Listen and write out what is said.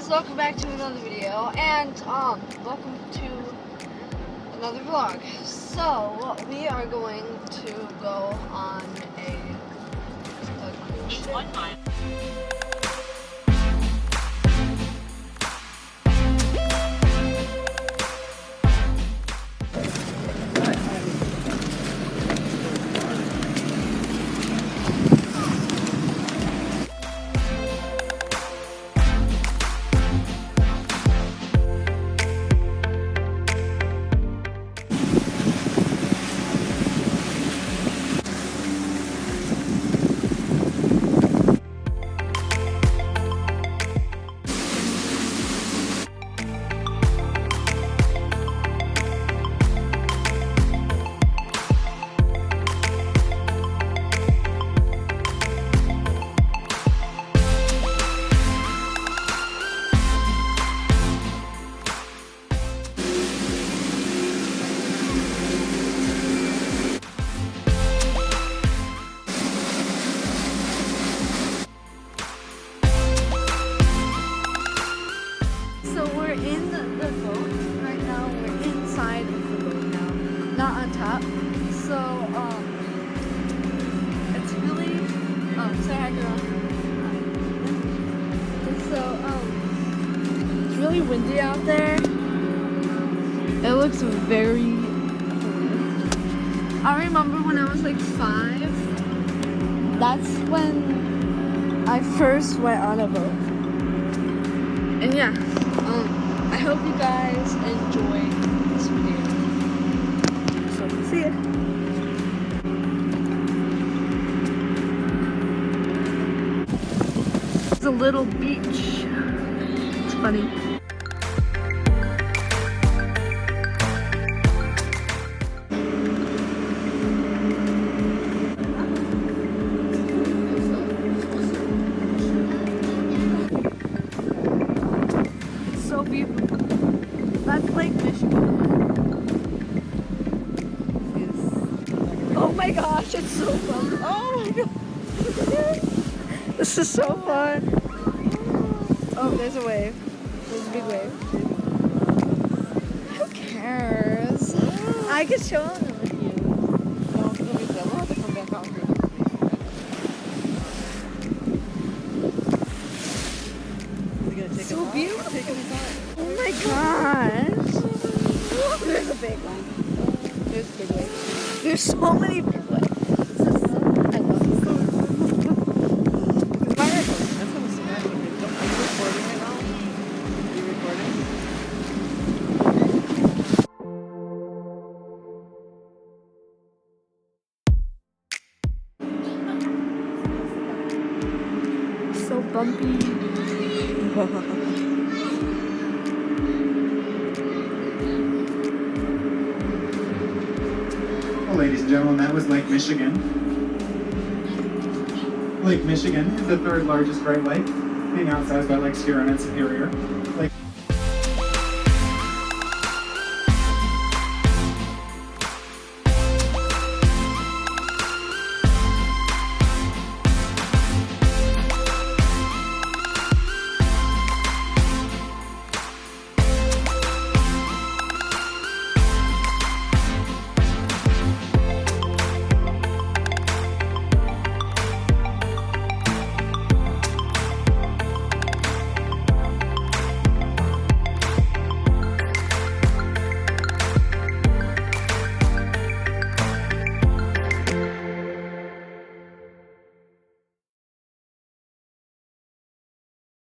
welcome back to another video, and welcome to another vlog. So we are going to go on a cruise ship. 1 mile. So we're in the boat right now. We're inside of the boat now, not on top. So it's really say hi, girl. So it's really windy out there. It looks very cold. I remember when I was like 5. That's when I first went on a boat. And yeah. I hope you guys enjoy this video. So, see ya. It's a little beach. It's funny. It's so beautiful. That's Lake Michigan. Oh my gosh, it's so fun. Oh my god. This is so fun. Oh, there's a wave. There's a big wave. Who cares? I could show them with you. No, because we said we'll have to come back out here. Is he gonna take So us out? beautiful. Taking us out. Oh my gosh. There's a big one. There's a big wave. There's so many big waves. I love this. That's kind of smart. Are you recording right now? Are you recording? So bumpy. Well, ladies and gentlemen, that was Lake Michigan. Lake Michigan is the third largest Great Lake, being outsized by Lakes Huron and Superior. Lake